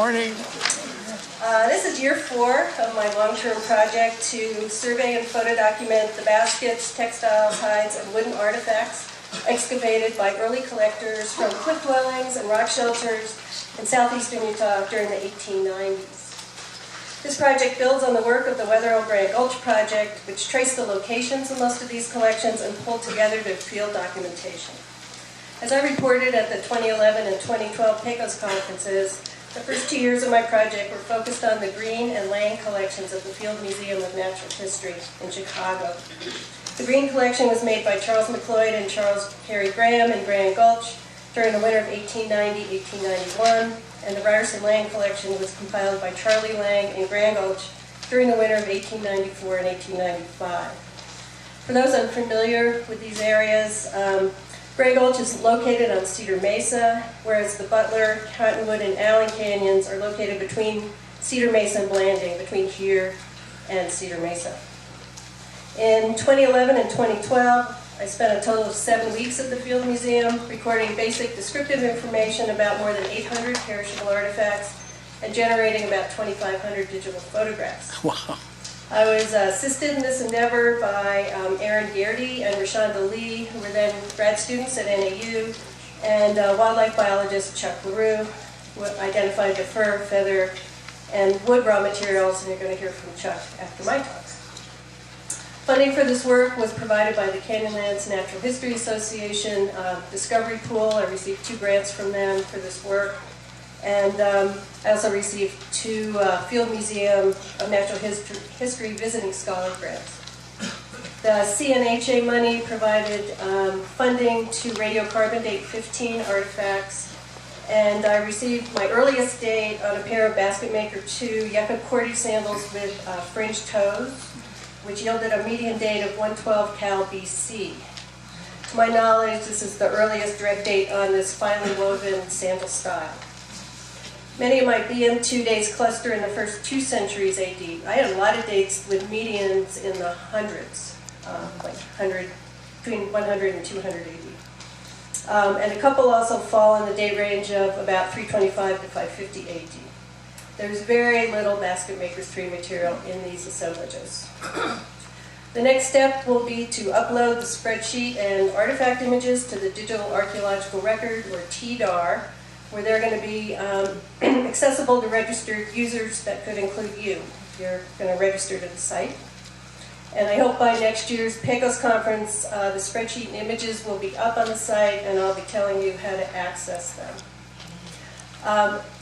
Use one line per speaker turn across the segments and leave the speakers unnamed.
Morning.
This is year 4 of my long-term project to survey and photo document the baskets, textiles, hides, and wooden artifacts excavated by early collectors from cliff dwellings and rock shelters in southeastern Utah during the 1890s. This project builds on the work of the Wetherill Grand Gulch Project, which traced the locations of most of these collections and pulled together their field documentation. As I reported at the 2011 and 2012 PECOS conferences, the first 2 years of my project were focused on the Green and Lang collections at the Field Museum of Natural History in Chicago. The Green collection was made by Charles McLeod and Charles Cary Graham in Grand Gulch during the winter of 1890-1891, and the Ryerson Lang collection was compiled by Charlie Lang in Grand Gulch during the winter of 1894 and 1895. For those unfamiliar with these areas, Grand Gulch is located on Cedar Mesa, whereas the Butler, Cottonwood, and Allen Canyons are located between Cedar Mesa and Blanding, between here and Cedar Mesa. In 2011 and 2012, I spent a total of 7 weeks at the Field Museum, recording basic descriptive information about more than 800 perishable artifacts and generating about 2,500 digital photographs.
Wow.
I was assisted in this endeavor by Aaron Garrity and Rashonda Lee, who were then grad students at NAU, and wildlife biologist Chuck LaRue, who identified the fur, feather, and wood raw materials, and you're going to hear from Chuck after my talk. Funding for this work was provided by the Canyonlands Natural History Association Discovery Pool. I received 2 grants from them for this work. And I also received 2 Field Museum of Natural History Visiting Scholar grants. The CNHA money provided funding to radiocarbon date 15 artifacts, and I received my earliest date on a pair of Basket Maker 2 Yucca Cordy sandals with fringed toes, which yielded a median date of 112 Cal BC. To my knowledge, this is the earliest direct date on this finely woven sandal style. Many of my BM2 dates cluster in the first 2 centuries AD. I had a lot of dates with medians in the hundreds, like between 100 and 200 AD. And a couple also fall in the date range of about 325 to 550 AD. There's very little Basket Maker 3 material in these assemblages. The next step will be to upload the spreadsheet and artifact images to the Digital Archaeological Record, or TDAR, where they're going to be accessible to registered users. That could include you if you're going to register to the site. And I hope by next year's PECOS conference, the spreadsheet and images will be up on the site, and I'll be telling you how to access them.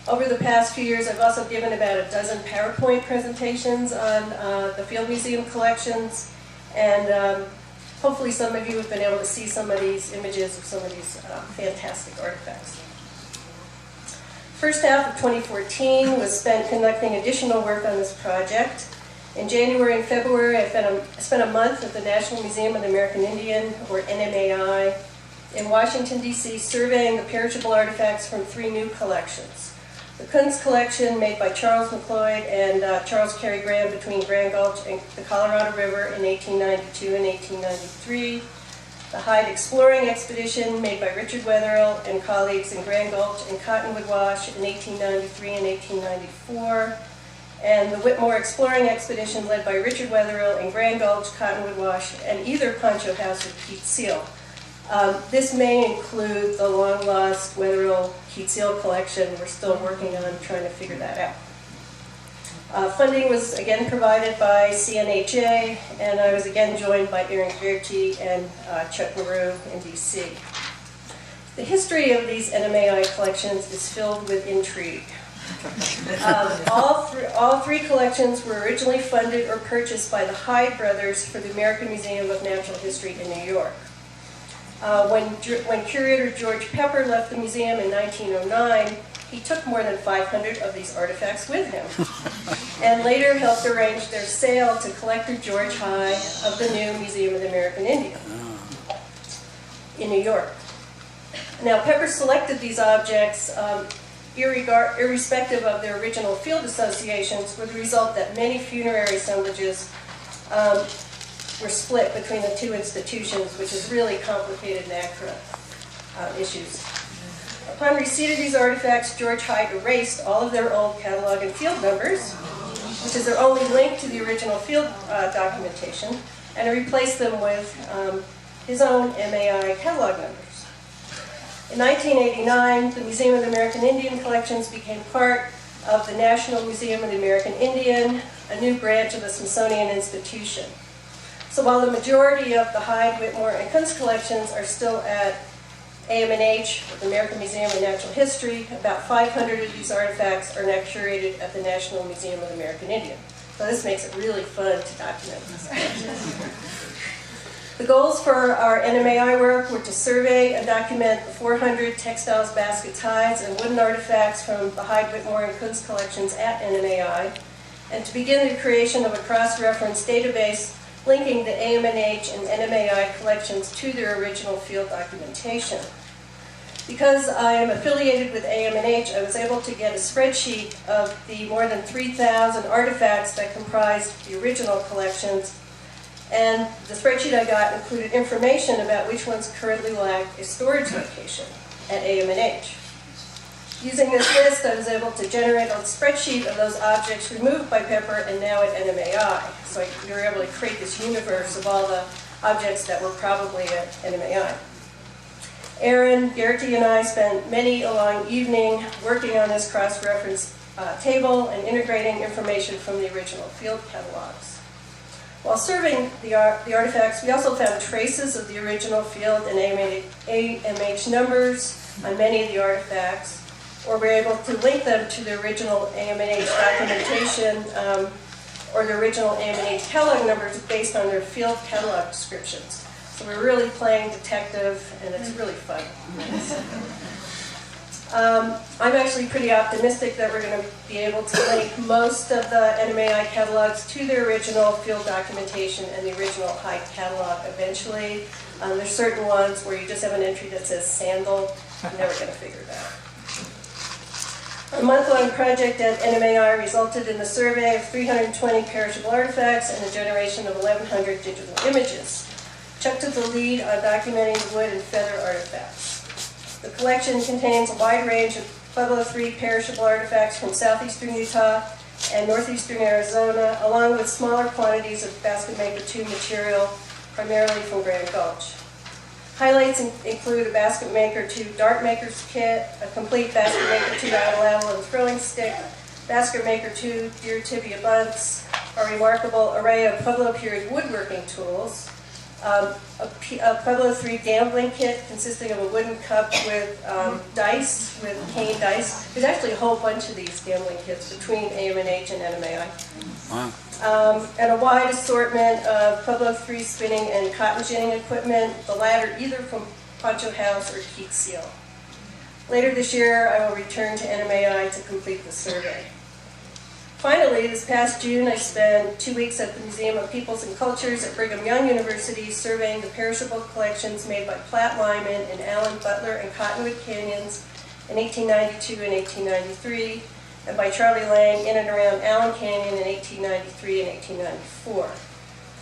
Over the past few years, I've also given about a dozen PowerPoint presentations on the Field Museum collections, and hopefully some of you have been able to see some of these images of some of these fantastic artifacts. First half of 2014 was spent conducting additional work on this project. In January and February, I spent a month at the National Museum of the American Indian, or NMAI, in Washington, D.C., surveying the perishable artifacts from 3 new collections. The Kunz collection, made by Charles McLeod and Charles Cary Graham between Grand Gulch and the Colorado River in 1892 and 1893. The Hyde Exploring Expedition, made by Richard Wetherill and colleagues in Grand Gulch and Cottonwood Wash in 1893 and 1894. And the Whitmore Exploring Expedition, led by Richard Wetherill in Grand Gulch, Cottonwood Wash, and either Poncho House or Keat Seal. This may include the long-lost Wetherill Keat Seal collection. We're still working on trying to figure that out. Funding was again provided by CNHA, and I was again joined by Aaron Garrity and Chuck LaRue in DC. The history of these NMAI collections is filled with intrigue. All 3 collections were originally funded or purchased by the Hyde brothers for the American Museum of Natural History in New York. When curator George Pepper left the museum in 1909, he took more than 500 of these artifacts with him, and later helped arrange their sale to collector George High of the new Museum of the American Indian in New York. Now, Pepper selected these objects irrespective of their original field associations, with the result that many funerary assemblages were split between the 2 institutions, which has really complicated NAGPRA issues. Upon receipt of these artifacts, George Hyde erased all of their old catalog and field numbers, which is their only link to the original field documentation, and replaced them with his own MAI catalog numbers. In 1989, the Museum of the American Indian Collections became part of the National Museum of the American Indian, a new branch of the Smithsonian Institution. So while the majority of the Hyde, Whitmore, and Kunst collections are still at AMNH, the American Museum of Natural History, about 500 of these artifacts are now curated at the National Museum of the American Indian. So this makes it really fun to document these collections. The goals for our NMAI work were to survey and document the 400 textiles, baskets, hides, and wooden artifacts from the Hyde, Whitmore, and Kunst collections at NMAI, and to begin the creation of a cross-reference database linking the AMNH and NMAI collections to their original field documentation. Because I am affiliated with AMNH, I was able to get a spreadsheet of the more than 3,000 artifacts that comprised the original collections, and the spreadsheet I got included information about which ones currently lack a storage location at AMNH. Using this list, I was able to generate a spreadsheet of those objects removed by Pepper and now at NMAI. So we were able to create this universe of all the objects that were probably at NMAI. Aaron, Garrity, and I spent many a long evening working on this cross-reference table and integrating information from the original field catalogs. While surveying the artifacts, we also found traces of the original field and AMH numbers on many of the artifacts, or we're able to link them to the original AMNH documentation or the original AMNH catalog numbers based on their field catalog descriptions. So we're really playing detective, and it's really fun. I'm actually pretty optimistic that we're going to be able to link most of the NMAI catalogs to their original field documentation and the original Hyde catalog eventually. There's certain ones where you just have an entry that says sandal. You're never going to figure it out. A month-long project at NMAI resulted in the survey of 320 perishable artifacts and the generation of 1,100 digital images. Chuck took the lead on documenting the wood and feather artifacts. The collection contains a wide range of Pueblo III perishable artifacts from southeastern Utah and northeastern Arizona, along with smaller quantities of Basket Maker II material, primarily from Grand Gulch. Highlights include a Basket Maker II Dart Maker's Kit, a complete Basket Maker II Idle and Throwing Stick, Basket Maker II Deer Tibia Bunts, a remarkable array of Pueblo period woodworking tools, a Pueblo III gambling kit consisting of a wooden cup with dice, with cane dice. There's actually a whole bunch of these gambling kits between AMNH and NMAI. Wow. And a wide assortment of Pueblo III spinning and cotton ginning equipment, the latter either from Poncho House or Keat Seal. Later this year, I will return to NMAI to complete the survey. Finally, this past June, I spent 2 weeks at the Museum of Peoples and Cultures at Brigham Young University surveying the perishable collections made by Platt Lyman and Allen Butler and Cottonwood Canyons in 1892 and 1893, and by Charlie Lang in and around Allen Canyon in 1893 and 1894.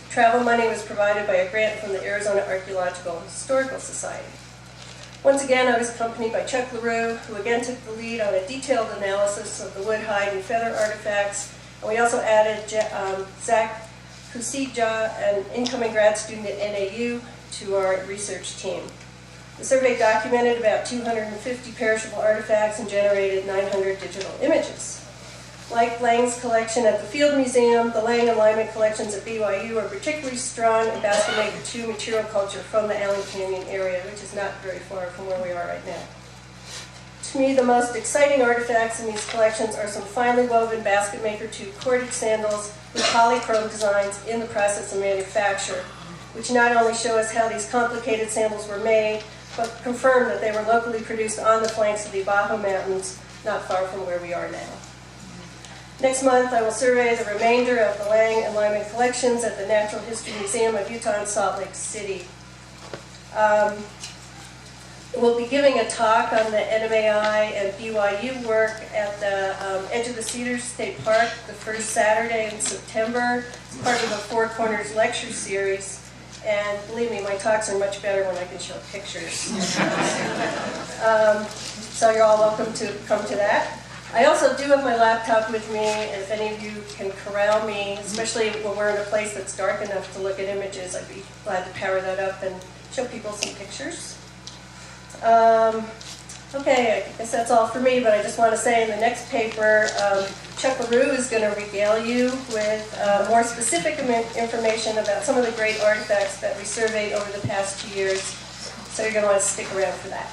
Travel money was provided by a grant from the Arizona Archaeological and Historical Society. Once again, I was accompanied by Chuck LaRue, who again took the lead on a detailed analysis of the wood, hide, and feather artifacts. And we also added Zach Kusija, an incoming grad student at NAU, to our research team. The survey documented about 250 perishable artifacts and generated 900 digital images. Like Lang's collection at the Field Museum, the Lang and Lyman collections at BYU are particularly strong in Basket Maker II material culture from the Allen Canyon area, which is not very far from where we are right now. To me, the most exciting artifacts in these collections are some finely woven Basket Maker II corded sandals with polychrome designs in the process of manufacture, which not only show us how these complicated sandals were made, but confirm that they were locally produced on the flanks of the Abajo Mountains, not far from where we are now. Next month, I will survey the remainder of the Lang and Lyman collections at the Natural History Museum of Utah in Salt Lake City. We'll be giving a talk on the NMAI and BYU work at the Edge of the Cedars State Park the first Saturday in September. It's part of the Four Corners lecture series. And believe me, my talks are much better when I can show pictures. So you're all welcome to come to that. I also do have my laptop with me, and if any of you can corral me, especially when we're in a place that's dark enough to look at images, I'd be glad to power that up and show people some pictures. Okay, I guess that's all for me, but I just want to say in the next paper, Chuck LaRue is going to regale you with more specific information about some of the great artifacts that we surveyed over the past 2 years. So you're going to want to stick around for that.